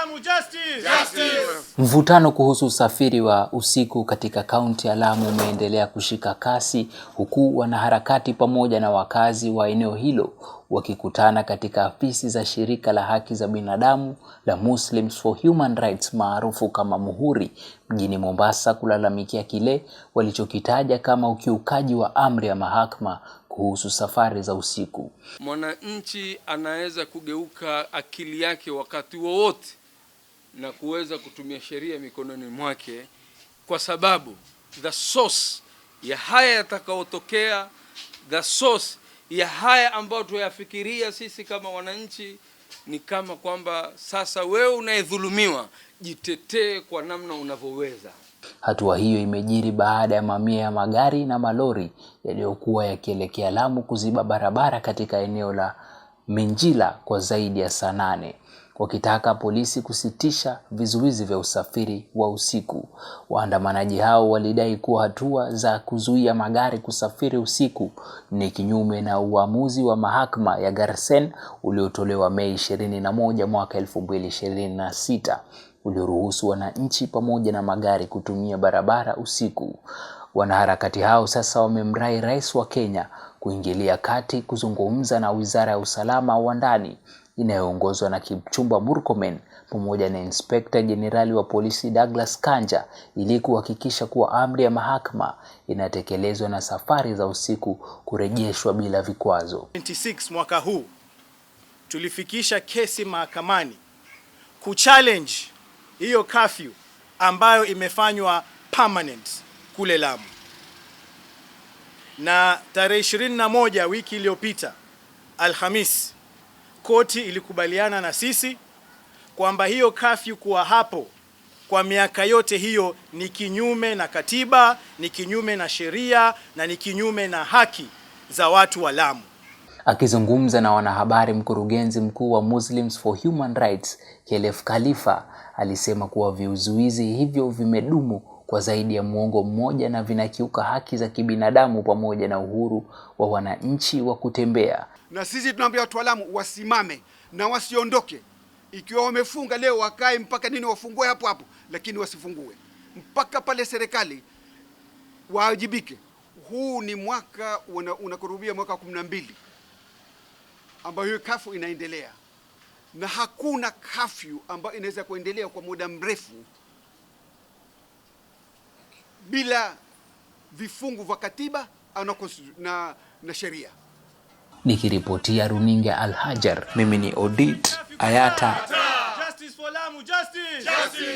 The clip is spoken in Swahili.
Lamu, justice. Justice. Mvutano kuhusu usafiri wa usiku katika kaunti ya Lamu umeendelea kushika kasi, huku wanaharakati pamoja na wakazi wa eneo hilo wakikutana katika afisi za shirika la haki za binadamu la Muslims for Human Rights maarufu kama Muhuri mjini Mombasa kulalamikia kile walichokitaja kama ukiukaji wa amri ya mahakama kuhusu safari za usiku. Mwananchi anaweza kugeuka akili yake wakati wowote na kuweza kutumia sheria mikononi mwake, kwa sababu the source ya haya yatakayotokea, the source ya haya ambayo tuyafikiria sisi kama wananchi ni kama kwamba sasa wewe unayedhulumiwa jitetee kwa namna unavyoweza. Hatua hiyo imejiri baada ya mamia ya magari na malori yaliyokuwa yakielekea Lamu kuziba barabara katika eneo la Minjila kwa zaidi ya saa 8, wakitaka polisi kusitisha vizuizi vya usafiri wa usiku. Waandamanaji hao walidai kuwa hatua za kuzuia magari kusafiri usiku ni kinyume na uamuzi wa mahakama ya Garsen uliotolewa Mei 21 mwaka 2026 ulioruhusu wananchi pamoja na magari kutumia barabara usiku. Wanaharakati hao sasa wamemrai Rais wa Kenya kuingilia kati kuzungumza na Wizara ya Usalama wa Ndani inayoongozwa na Kipchumba Murkomen pamoja na Inspector Generali wa Polisi Douglas Kanja ili kuhakikisha kuwa amri ya mahakama inatekelezwa na safari za usiku kurejeshwa bila vikwazo. 26 mwaka huu tulifikisha kesi mahakamani kuchallenge hiyo curfew ambayo imefanywa permanent kule Lamu. Na tarehe 21 wiki iliyopita Alhamis, koti ilikubaliana na sisi kwamba hiyo curfew kuwa hapo kwa miaka yote hiyo ni kinyume na katiba, ni kinyume na sheria na ni kinyume na haki za watu wa Lamu. Akizungumza na wanahabari, mkurugenzi mkuu wa Muslims for Human Rights Khelef Khalifa alisema kuwa vizuizi hivyo vimedumu kwa zaidi ya muongo mmoja na vinakiuka haki za kibinadamu pamoja na uhuru wa wananchi wa kutembea. Na sisi tunaambia watu wa Lamu wasimame na wasiondoke. Ikiwa wamefunga leo wakae mpaka nini, wafungue hapo hapo, lakini wasifungue mpaka pale serikali waajibike. Huu ni mwaka unakurubia mwaka 12 ambayo hiyo kafu inaendelea, na hakuna kafyu ambayo inaweza kuendelea kwa muda mrefu bila vifungu vya katiba na sheria. Nikiripotia runinga Al Hajar, mimi ni Odit Ayata. Justice for Lamu, justice. Justice.